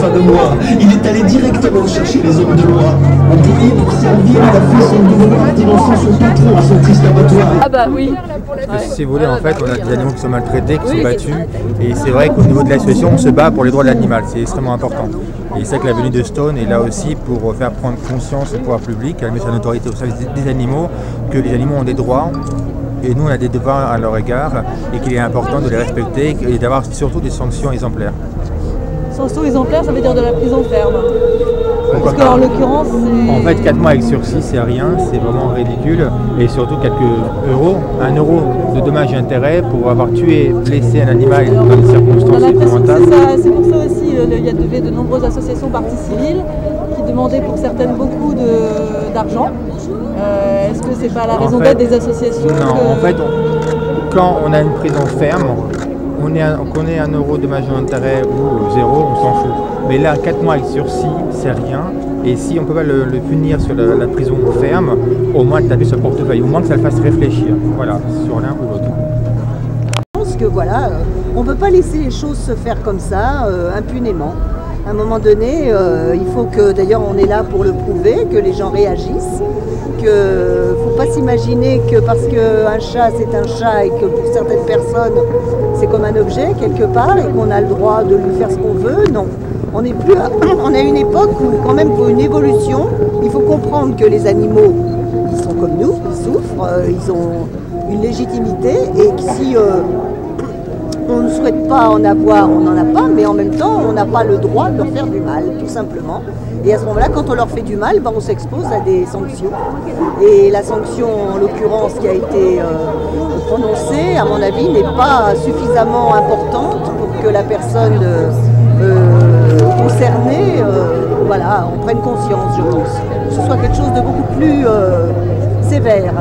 fin de mois. Il est allé directement chercher les hommes de loi. Employé pour servir, il a fait son devoir, dénonçant son patron à son triste abattoir. Ah bah oui. Si vous voulez, en fait, on a des animaux qui sont maltraités, qui sont battus, et c'est vrai qu'au niveau de l'association, on se bat pour les droits de l'animal, c'est extrêmement important. Et c'est que la venue de Stone est là aussi pour faire prendre conscience au pouvoir public, à mettre sa notoriété au service des animaux, que les animaux ont des droits, et nous on a des devoirs à leur égard, et qu'il est important de les respecter, et d'avoir surtout des sanctions exemplaires. Sanctions exemplaires, ça veut dire de la prison ferme. Pourquoi Parce qu'en l'occurrence, c'est... En fait, 4 mois avec sursis, c'est rien, c'est vraiment ridicule. Et surtout quelques euros, 1 euro de dommages et intérêts pour avoir tué, blessé un animal dans des circonstances épouvantables. C'est pour ça aussi, il y avait de nombreuses associations parties civiles qui demandaient pour certaines beaucoup d'argent. Est-ce que c'est pas la raison d'être des associations? Non, en fait, quand on a une prison ferme, qu'on ait 1 euro de dommages et intérêts ou 0, on s'en fout. Mais là, 4 mois avec sursis, c'est rien. Et si on ne peut pas le punir sur la prison ferme, au moins le taper sur le portefeuille, au moins que ça le fasse réfléchir. Voilà, sur l'un ou l'autre. Je pense que voilà, on ne peut pas laisser les choses se faire comme ça, impunément. À un moment donné, il faut que, d'ailleurs on est là pour le prouver, que les gens réagissent, qu'il ne faut pas s'imaginer que parce qu'un chat c'est un chat et que pour certaines personnes c'est comme un objet quelque part et qu'on a le droit de lui faire ce qu'on veut, non. On est à une époque où quand même pour une évolution, il faut comprendre que les animaux, ils sont comme nous, ils souffrent, ils ont une légitimité et que si on ne souhaite pas en avoir, on n'en a pas, mais en même temps, on n'a pas le droit de leur faire du mal, tout simplement. Et à ce moment-là, quand on leur fait du mal, ben, on s'expose à des sanctions. Et la sanction, en l'occurrence, qui a été prononcée, à mon avis, n'est pas suffisamment importante pour que la personne concernée, voilà, en prenne conscience, je pense. Que ce soit quelque chose de beaucoup plus sévère.